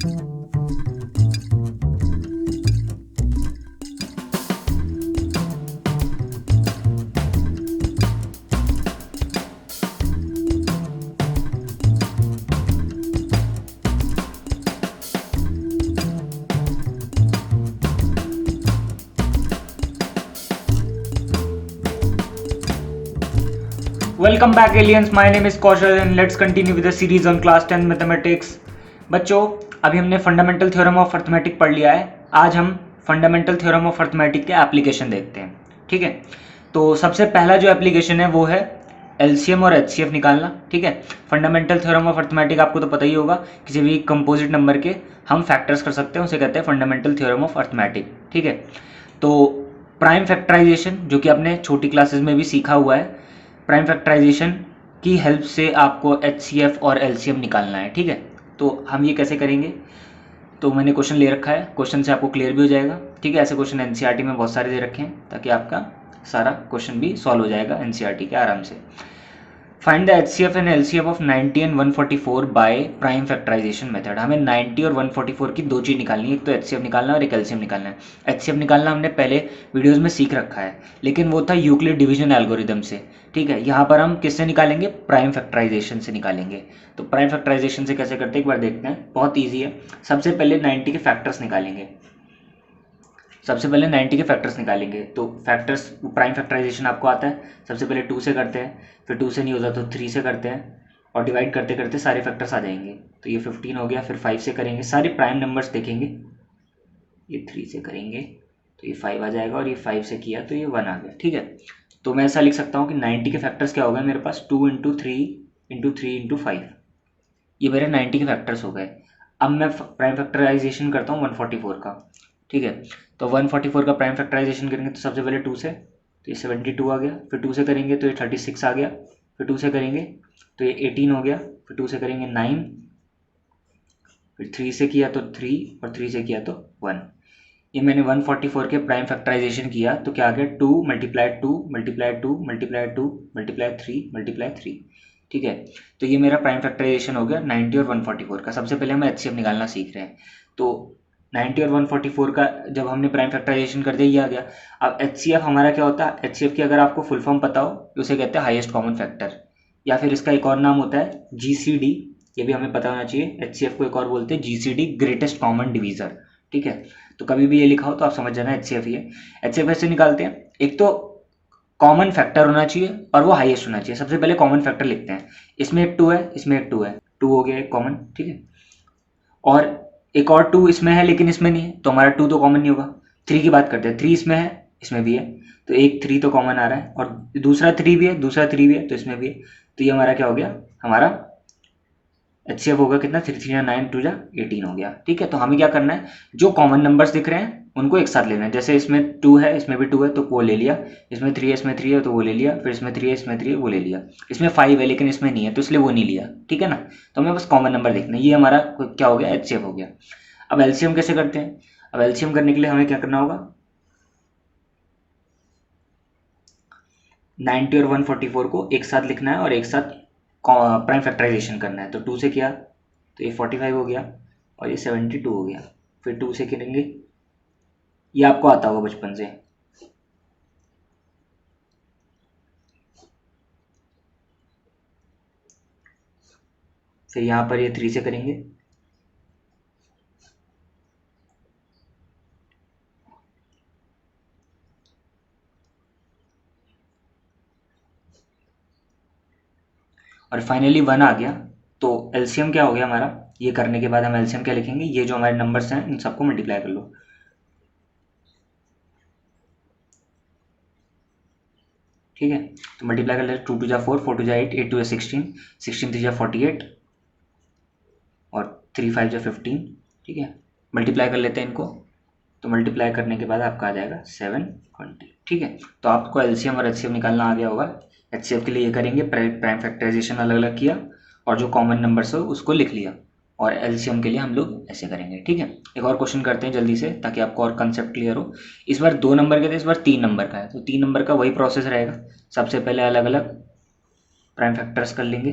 Welcome back aliens, my name is Kaushal and let's continue with the series on class 10 mathematics. बच्चों, अभी हमने fundamental theorem of arithmetic पढ़ लिया है। आज हम फंडामेंटल थ्योरम ऑफ अर्थमेटिक के एप्लीकेशन देखते हैं। ठीक है, तो सबसे पहला जो एप्लीकेशन है वो है एलसीएम और एचसीएफ निकालना। ठीक है, फंडामेंटल थ्योरम ऑफ अर्थमेटिक आपको तो पता ही होगा, किसी भी कंपोजिट नंबर के हम फैक्टर्स कर सकते हैं, उसे कहते हैं फंडामेंटल थ्योरम ऑफ अर्थमेटिक। ठीक है, तो प्राइम फैक्टराइजेशन जो कि आपने छोटी क्लासेस में भी सीखा हुआ है, प्राइम फैक्टराइजेशन की हेल्प से आपको एचसीएफ और एलसीएम निकालना है। ठीक है, तो हम ये कैसे करेंगे, तो मैंने क्वेश्चन ले रखा है, क्वेश्चन से आपको क्लियर भी हो जाएगा। ठीक है, ऐसे क्वेश्चन एनसीईआरटी में बहुत सारे दे रखे हैं ताकि आपका सारा क्वेश्चन भी सॉल्व हो जाएगा एनसीईआरटी के आराम से। Find the HCF and LCM of 90 and 144 by prime factorization method. हमें 90 और 144 की दो चीज़ निकालनी है, एक तो एचसीएफ निकालना है और एक एलसीएम निकालना है। एचसीएफ निकालना हमने पहले वीडियोस में सीख रखा है, लेकिन वो था यूक्लिड डिवीजन एल्गोरिदम से। ठीक है, यहाँ पर हम किससे निकालेंगे, प्राइम फैक्टराइजेशन से निकालेंगे। तो प्राइम फैक्टराइजेशन से कैसे करते हैं एक बार देखते हैं, बहुत ईजी है। सबसे पहले 90 के फैक्टर्स निकालेंगे, सबसे पहले 90 के फैक्टर्स निकालेंगे। तो फैक्टर्स प्राइम फैक्टराइजेशन आपको आता है, सबसे पहले 2 से करते हैं, फिर 2 से नहीं होता तो 3 से करते हैं, और डिवाइड करते करते सारे फैक्टर्स आ जाएंगे। तो ये 15 हो गया, फिर 5 से करेंगे, सारे प्राइम नंबर्स देखेंगे, ये 3 से करेंगे तो ये 5 आ जाएगा, और ये 5 से किया तो ये 1 आ गया। ठीक है, तो मैं ऐसा लिख सकता हूँ कि 90 के फैक्टर्स क्या हो गए मेरे पास, 2 इंटू 3 इंटू 3 इंटू 5, ये मेरे 90 के फैक्टर्स हो गए। अब मैं प्राइम फैक्टराइजेशन करता हूँ 144 का। ठीक है, तो 144 का प्राइम फैक्टराइजेशन करेंगे तो सबसे पहले 2 से, तो ये 72 आ गया, फिर 2 से करेंगे तो ये 36 आ गया, फिर 2 से करेंगे तो ये 18 हो गया, फिर 2 से करेंगे 9, फिर 3 से किया तो 3, और 3 से किया तो 1। ये मैंने 144 के प्राइम फैक्टराइजेशन किया तो क्या आ गया, 2 multiply 2 multiply 2 multiply 2 multiply 3 multiply 3। ठीक है, तो ये मेरा प्राइम फैक्टराइजेशन हो गया 90 और 144 का। सबसे पहले हम एचसीएफ निकालना सीख रहे हैं, तो 90 और 144 का जब हमने प्राइम फैक्टराइजेशन कर दिया ये आ गया। अब एचसीएफ हमारा क्या होता है, एचसीएफ की अगर आपको फुल फॉर्म पता हो तो उसे कहते हैं हाईएस्ट कॉमन फैक्टर, या फिर इसका एक और नाम होता है जीसीडी, ये भी हमें पता होना चाहिए। एचसीएफ को एक और बोलते हैं जीसीडी, ग्रेटेस्ट कॉमन डिवीजर। ठीक है, तो कभी भी ये लिखा हो तो आप समझ जाना एचसीएफ ही है। एचसीएफ ऐसे निकालते हैं, एक तो कॉमन फैक्टर होना चाहिए और वो हाईएस्ट होना चाहिए। सबसे पहले कॉमन फैक्टर लिखते हैं, इसमें एक 2 है, इसमें एक 2 है, 2 हो गया एक कॉमन। ठीक है, और एक और 2 इसमें है लेकिन इसमें नहीं है, तो हमारा 2 तो कॉमन नहीं होगा। 3 की बात करते हैं, 3 इसमें है, इसमें भी है, तो एक 3 तो कॉमन आ रहा है, और दूसरा 3 भी है, दूसरा 3 भी है, तो इसमें भी है। तो ये हमारा क्या हो गया, हमारा एचसीएफ होगा कितना, 3 3 9 2 18 हो गया। ठीक है, तो हमें क्या करना है, जो कॉमन नंबर्स दिख रहे हैं उनको एक साथ लेना है। जैसे इसमें 2 है, इसमें भी 2 है तो वो ले लिया, इसमें 3 है, इसमें 3 है तो वो ले लिया, फिर इसमें 3 है, इसमें 3 है वो ले लिया, इसमें 5 है लेकिन इसमें नहीं है तो इसलिए वो नहीं लिया। ठीक है ना, तो हमें बस कॉमन नंबर देखना है, ये हमारा क्या हो गया, एचसीएफ हो गया। अब एलसीएम कैसे करते हैं, अब एलसीएम करने के लिए हमें क्या करना होगा, 90 और 144 को एक साथ लिखना है और एक साथ प्राइम फैक्टराइजेशन करना है। तो 2 से किया तो ये 45 हो गया, और ये 72 हो गया, फिर 2 से करेंगे, ये आपको आता होगा बचपन से। फिर यहाँ पर ये 3 से करेंगे, और फाइनली 1 आ गया। तो एलसीएम क्या हो गया हमारा, ये करने के बाद हम एलसीएम क्या लिखेंगे, ये जो हमारे नंबर्स हैं इन सबको मल्टीप्लाई कर लो। ठीक है, तो मल्टीप्लाई कर ले, 2 2 जा 4, 4 2 जा 8, 8 2 जा 16, 16 3 जा 48, और 3 5 जा 15। ठीक है, मल्टीप्लाई कर लेते हैं इनको, तो मल्टीप्लाई करने के बाद आपका आ जाएगा 720। ठीक है, तो आपको एलसीएम और एचसीएफ निकालना आ गया होगा। एचसीएफ के लिए ये करेंगे, प्राइम फैक्टराइजेशन अलग अलग किया और जो कॉमन नंबर्स हो उसको लिख लिया, और एलसीएम के लिए हम लोग ऐसे करेंगे। ठीक है, एक और क्वेश्चन करते हैं जल्दी से ताकि आपको और कंसेप्ट क्लियर हो। इस बार 2 नंबर का था, इस बार 3 नंबर का है, तो 3 नंबर का वही प्रोसेस रहेगा। सबसे पहले अलग अलग प्राइम फैक्टर्स कर लेंगे,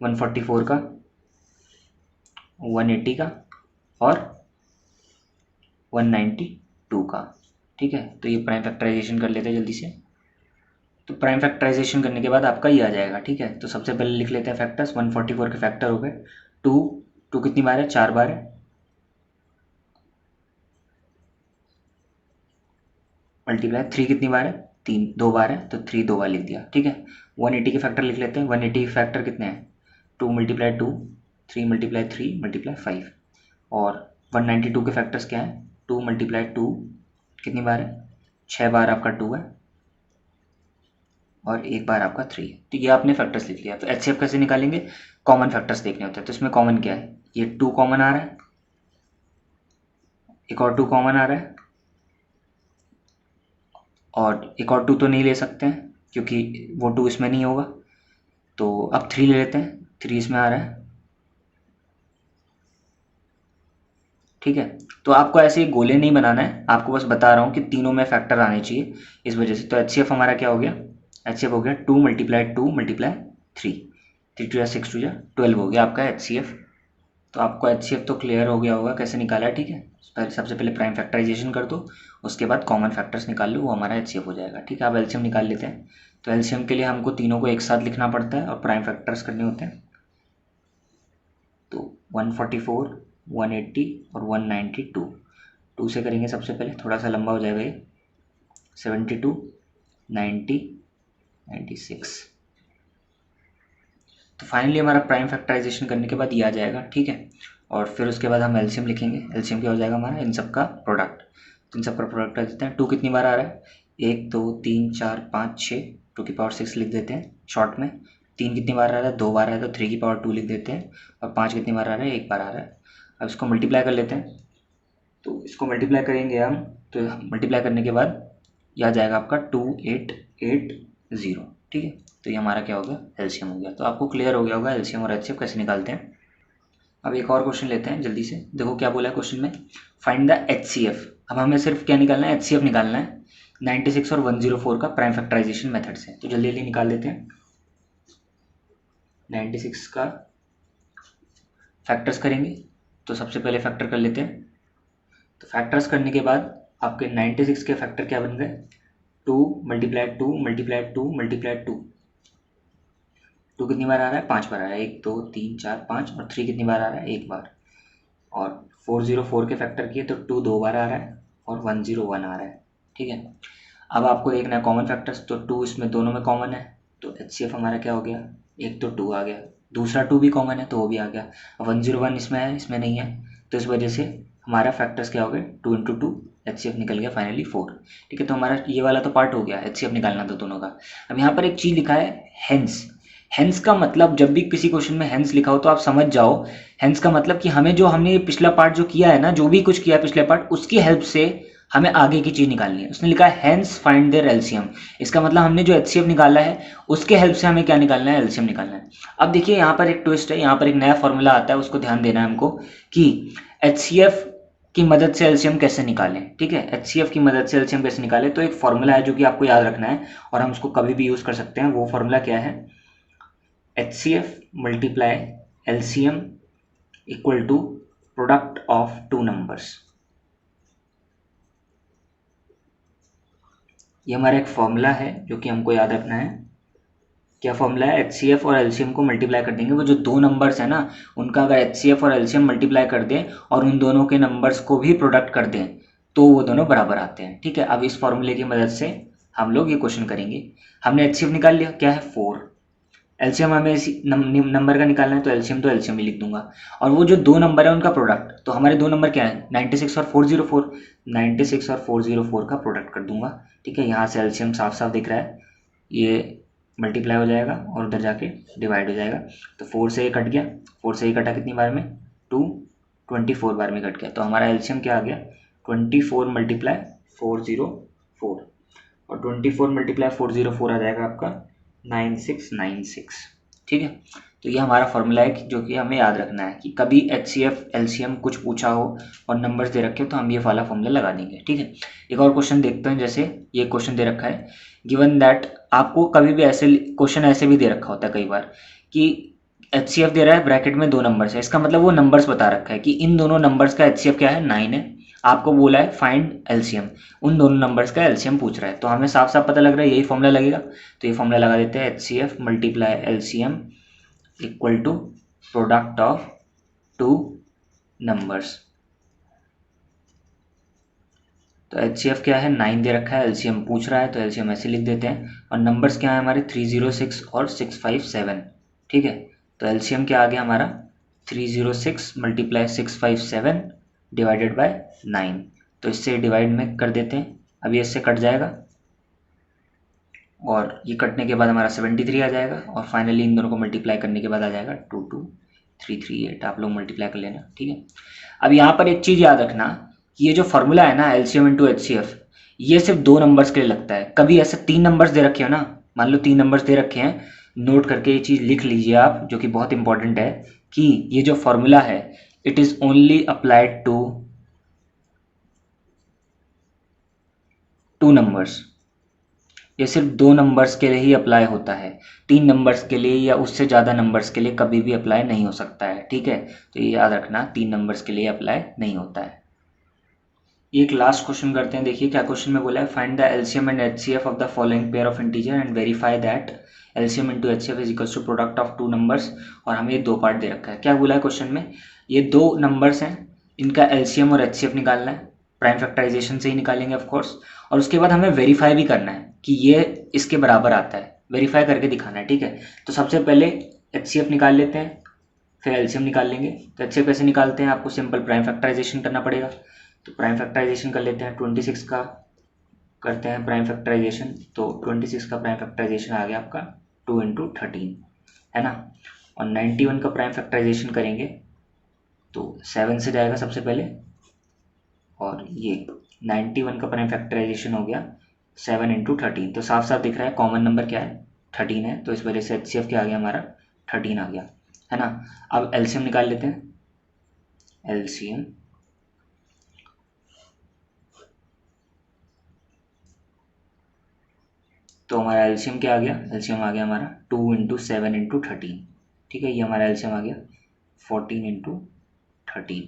144 का, 180 का, और 192 का। ठीक है, तो ये प्राइम फैक्टराइजेशन कर लेते हैं जल्दी से। तो प्राइम फैक्टराइजेशन करने के बाद आपका ये आ जाएगा। ठीक है, तो सबसे पहले लिख लेते हैं फैक्टर्स। 144 के फैक्टर हो गए 2, 2 कितनी बार है, 4 बार है, मल्टीप्लाई 3 कितनी बार है, 3 2 बार है, तो 3 2 बार लिख दिया। ठीक है, 180 के फैक्टर लिख लेते हैं। 180 के फैक्टर कितने हैं, 2 मल्टीप्लाई 2, 3 मल्टीप्लाई 3 मल्टीप्लाई 5। और 192 के फैक्टर्स क्या है, 2 मल्टीप्लाई 2 कितनी बार है, 6 बार आपका 2 है और 1 बार आपका 3 है। तो ये आपने फैक्टर्स लिख लिया। तो एचसीएफ कैसे निकालेंगे, कॉमन फैक्टर्स देखने होते हैं। तो इसमें कॉमन क्या है, ये 2 कॉमन आ रहा है, एक और 2 कॉमन आ रहा है, और एक और 2 तो नहीं ले सकते हैं क्योंकि वो 2 इसमें नहीं होगा। तो अब 3 ले लेते हैं, 3 इसमें आ रहा है। ठीक है, तो आपको ऐसे गोले नहीं बनाना है, आपको बस बता रहा हूँ कि तीनों में फैक्टर आने चाहिए इस वजह से। तो एचसीएफ हमारा क्या हो गया, एचसीएफ हो गया 2 मल्टीप्लाई 2 मल्टीप्लाई 3, 3 2 6 2 12 हो गया आपका एचसीएफ। तो आपको एचसीएफ तो क्लियर हो गया होगा कैसे निकाला है। ठीक है, सबसे पहले प्राइम फैक्टराइजेशन कर दो, उसके बाद कॉमन फैक्टर्स निकाल लो, वो हमारा एचसीएफ हो जाएगा। ठीक है, अब एलसीएम निकाल लेते हैं। तो एलसीएम के लिए हमको तीनों को एक साथ लिखना पड़ता है और प्राइम फैक्टर्स करने होते हैं। तो 144, 180 और 192, 2 से करेंगे सबसे पहले, थोड़ा सा लंबा हो जाएगा ये, 72, 90, 96। तो फाइनली हमारा प्राइम फैक्टराइजेशन करने के बाद ये आ जाएगा। ठीक है, और फिर उसके बाद हम एलसीएम लिखेंगे। एलसीएम क्या हो जाएगा हमारा, इन सब का प्रोडक्ट। तो इन सब का प्रोडक्ट कर देते हैं। 2 कितनी बार आ रहा है, 1 2 3 4 5 6, 2 की पावर 6 लिख देते हैं शॉर्ट में। 3 कितनी बार आ रहा है, 2 बार आ रहा है, तो 3 की पावर 2 लिख देते हैं। और 5 कितनी बार आ रहा है, 1 बार आ रहा है। अब इसको मल्टीप्लाई कर लेते हैं। तो इसको मल्टीप्लाई करेंगे हम, तो मल्टीप्लाई करने के बाद यह आ जाएगा आपका 2880। ठीक है, तो ये हमारा क्या हो गया, एलसीएम हो गया। तो आपको क्लियर हो गया होगा एलसीएम और एचसीएफ कैसे निकालते हैं। अब एक और क्वेश्चन लेते हैं जल्दी से। देखो क्या बोला है क्वेश्चन में, फाइंड द एचसीएफ। अब हमें सिर्फ क्या निकालना है, एचसीएफ निकालना है 96 और 104 का प्राइम फैक्टराइजेशन मेथड से। तो जल्दी जल्दी निकाल लेते हैं। 96 का फैक्टर्स करेंगे, तो सबसे पहले फैक्टर कर लेते हैं। तो फैक्टर्स करने के बाद आपके 96 के फैक्टर क्या बन गए, 2 मल्टीप्लाई 2 मल्टीप्लाई 2 मल्टीप्लाई 2। 2 कितनी बार आ रहा है, 5 बार आ रहा है, 1 2 3 4 5। और 3 कितनी बार आ रहा है, 1 बार। और 404 के फैक्टर किए तो 2 2 बार आ रहा है और 101 आ रहा है। ठीक है, अब आपको देखना है कॉमन फैक्टर्स। तो 2 इसमें दोनों में कॉमन है, तो एचसीएफ हमारा क्या हो गया, एक तो 2 आ गया, दूसरा 2 भी कॉमन है तो वो भी आ गया। 101 इसमें है, इसमें नहीं है, तो इस वजह से हमारा फैक्टर्स क्या हो गए, 2 × 2, एचसीएफ निकल गया फाइनली 4। ठीक है, तो हमारा ये वाला तो पार्ट हो गया, एचसीएफ निकालना था दोनों का। अब यहाँ पर एक चीज़ लिखा है हेंस। हेंस का मतलब, जब भी किसी क्वेश्चन में हेंस लिखा हो तो आप समझ जाओ, हेंस का मतलब कि हमें जो हमने पिछला पार्ट जो किया है ना, जो भी कुछ किया पिछले पार्ट, उसकी हेल्प से हमें आगे की चीज़ निकालनी है। उसने लिखा है हेंस फाइंड देयर एलसीएम। इसका मतलब हमने जो एचसीएफ निकाला है उसके हेल्प से हमें क्या निकालना है, एलसीएम निकालना है। अब देखिए यहाँ पर एक ट्विस्ट है, यहाँ पर एक नया फॉर्मूला आता है, उसको ध्यान देना है हमको कि एचसीएफ की मदद से एलसीएम कैसे निकालें। ठीक है, एचसीएफ की मदद से एलसीएम कैसे निकालें, तो एक फॉर्मूला है जो कि आपको याद रखना है और हम उसको कभी भी यूज़ कर सकते हैं। वो फॉर्मूला क्या है, HCF multiply LCM equal to product of 2 numbers. ये हमारा एक फॉर्मूला है जो कि हमको याद रखना है। क्या फॉर्मूला है, एचसीएफ और एलसीएम को मल्टीप्लाई कर देंगे। वो जो 2 नंबर्स है ना, उनका अगर एचसीएफ और एलसीएम मल्टीप्लाई कर दें और उन दोनों के नंबर्स को भी प्रोडक्ट कर दें तो वो दोनों बराबर आते हैं। ठीक है, अब इस फॉर्मूले की मदद से हम लोग ये क्वेश्चन करेंगे। हमने एचसीएफ निकाल लिया, क्या है 4। एलसीएम हमें इसी नंबर का निकालना है, तो एलसीएम ही लिख दूंगा। और वो जो 2 नंबर है उनका प्रोडक्ट, तो हमारे 2 नंबर क्या है, 96 और 404। 96 और 404 का प्रोडक्ट कर दूंगा। ठीक है, यहाँ से एलसीएम साफ साफ दिख रहा है, ये मल्टीप्लाई हो जाएगा और उधर जाके डिवाइड हो जाएगा। तो 4 से ये कट गया, 4 से ये कटा कितनी बार में, 2, 24 बार में कट गया। तो हमारा एलसीएम क्या आ गया, 24 मल्टीप्लाई 404। और 24 मल्टीप्लाई 404 आ जाएगा आपका 9696। ठीक है, तो ये हमारा फॉर्मूला है जो कि हमें याद रखना है कि कभी एचसीएफ एलसीएम कुछ पूछा हो और नंबर्स दे रखे हो तो हम ये वाला फॉर्मूला लगा देंगे। ठीक है, एक और क्वेश्चन देखते हैं। जैसे ये क्वेश्चन दे रखा है गिवन दैट, आपको कभी भी ऐसे क्वेश्चन ऐसे भी दे रखा होता है कई बार कि HCF दे रहा है ब्रैकेट में 2 नंबर्स है, इसका मतलब वो नंबर्स बता रखा है कि इन दोनों नंबर्स का HCF क्या है, 9 है। आपको बोला है फाइंड LCM, उन दोनों नंबर्स का LCM पूछ रहा है, तो हमें साफ साफ पता लग रहा है यही फॉर्मूला लगेगा। तो ये फॉर्मूला लगा देते हैं, HCF multiply LCM equal to product of 2 numbers. तो HCF क्या है, 9 दे रखा है, LCM पूछ रहा है, तो LCM ऐसे लिख देते हैं। और नंबर्स क्या है हमारे, 306 और 657, ठीक है। तो LCM क्या आ गया हमारा, 306 मल्टीप्लाई 657 डिवाइडेड बाय 9। तो इससे डिवाइड में कर देते हैं, अभी इससे कट जाएगा और ये कटने के बाद हमारा 73 आ जाएगा, और फाइनली इन दोनों को मल्टीप्लाई करने के बाद आ जाएगा 22338। आप लोग मल्टीप्लाई कर लेना, ठीक है। अब यहाँ पर एक चीज़ याद रखना, ये जो फॉर्मूला है ना LCM इंटू HCF, ये सिर्फ 2 नंबर्स के लिए लगता है। कभी ऐसे 3 नंबर्स दे रखे हो ना, मान लो 3 नंबर्स दे रखे हैं, नोट करके ये चीज़ लिख लीजिए आप, जो कि बहुत इंपॉर्टेंट है, कि ये जो फॉर्मूला है it is only applied to 2 numbers. ये सिर्फ 2 नंबर्स के लिए ही अप्लाई होता है, 3 नंबर्स के लिए या उससे ज़्यादा नंबर्स के लिए कभी भी अप्लाई नहीं हो सकता है, ठीक है। तो ये याद रखना, 3 नंबर्स के लिए अप्लाई नहीं होता है। एक लास्ट क्वेश्चन करते हैं, देखिए क्या क्वेश्चन में बोला है, find the LCM and HCF of the following pair of integer and verify that LCM into HCF is equals to product of 2 numbers. और हमें ये 2 पार्ट दे रखा है। क्या बोला है क्वेश्चन में, ये 2 नंबर्स हैं, इनका LCM और HCF निकालना है, प्राइम फैक्टराइजेशन से ही निकालेंगे ऑफ कोर्स। और उसके बाद हमें वेरीफाई भी करना है कि ये इसके बराबर आता है, वेरीफाई करके दिखाना है, ठीक है। तो सबसे पहले HCF निकाल लेते हैं, फिर LCM निकाल लेंगे। तो HCF कैसे निकालते हैं, आपको सिंपल प्राइम फैक्टराइजेशन करना पड़ेगा। तो प्राइम फैक्टराइजेशन कर लेते हैं, 26 का करते हैं प्राइम फैक्टराइजेशन। तो 26 का प्राइम फैक्टराइजेशन आ गया आपका 2 इंटू 13, है ना। और 91 का प्राइम फैक्टराइजेशन करेंगे तो 7 से जाएगा सबसे पहले, और ये 91 का प्राइम फैक्टराइजेशन हो गया 7 इंटू 13। तो साफ साफ दिख रहा है कॉमन नंबर क्या है, 13 है, तो इस वजह से HCF क्या आ गया हमारा, 13 आ गया, है ना। अब LCM निकाल लेते हैं, LCM तो हमारा LCM क्या आ गया, LCM आ गया हमारा 2 इंटू 7 इंटू 13, ठीक है। ये हमारा LCM आ गया 14 इंटू 13।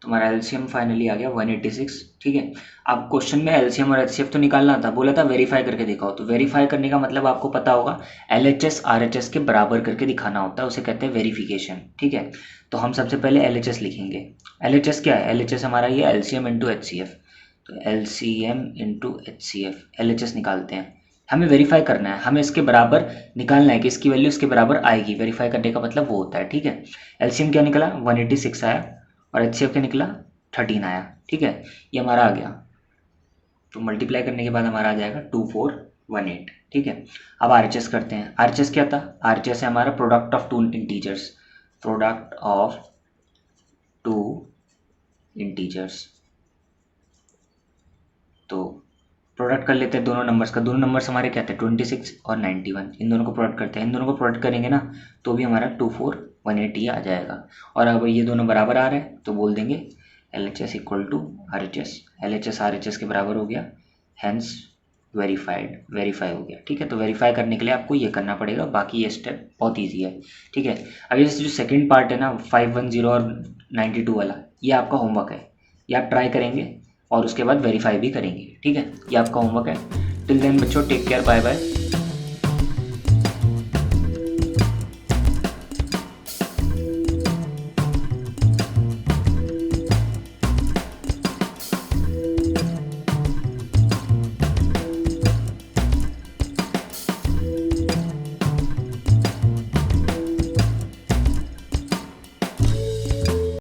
तो हमारा LCM फाइनली आ गया 186, ठीक है। अब क्वेश्चन में LCM और HCF तो निकालना था, बोला था वेरीफाई करके दिखाओ। तो वेरीफाई करने का मतलब आपको पता होगा, LHS RHS के बराबर करके दिखाना होता है, उसे कहते हैं वेरिफिकेशन, ठीक है। तो हम सबसे पहले LHS लिखेंगे। LHS क्या है, LHS हमारा ये LCM इंटू HCF। तो LCM इंटू HCF, LHS निकालते हैं, हमें वेरीफाई करना है, हमें इसके बराबर निकालना है कि इसकी वैल्यू इसके बराबर आएगी। वेरीफाई करने का मतलब वो होता है, ठीक है। LCM क्या निकला, 186 आया, और HCF क्या निकला, 13 आया, ठीक है। ये हमारा आ गया। तो मल्टीप्लाई करने के बाद हमारा आ जाएगा 2418, ठीक है। अब RHS करते हैं। RHS क्या था, RHS है हमारा product of 2 integers, product of 2 integers. तो प्रोडक्ट कर लेते हैं दोनों नंबर्स का। दोनों नंबर्स हमारे क्या थे, 26 और 91, इन दोनों को प्रोडक्ट करते हैं। इन दोनों को प्रोडक्ट करेंगे ना तो भी हमारा 2418 आ जाएगा। और अब ये दोनों बराबर आ रहे हैं तो बोल देंगे LHS equal to RHS, LHS RHS के बराबर हो गया, हैंस वेरीफाई हो गया, ठीक है। तो वेरीफाई करने के लिए आपको ये करना पड़ेगा, बाकी ये स्टेप बहुत ईजी है, ठीक है। अब ये जो सेकेंड पार्ट है ना 510 और 92 वाला, ये आपका होमवर्क है, ये आप ट्राई करेंगे और उसके बाद वेरीफाई भी करेंगे, ठीक है। ये आपका होमवर्क है। टिल देन बच्चों, टेक केयर, बाय बाय।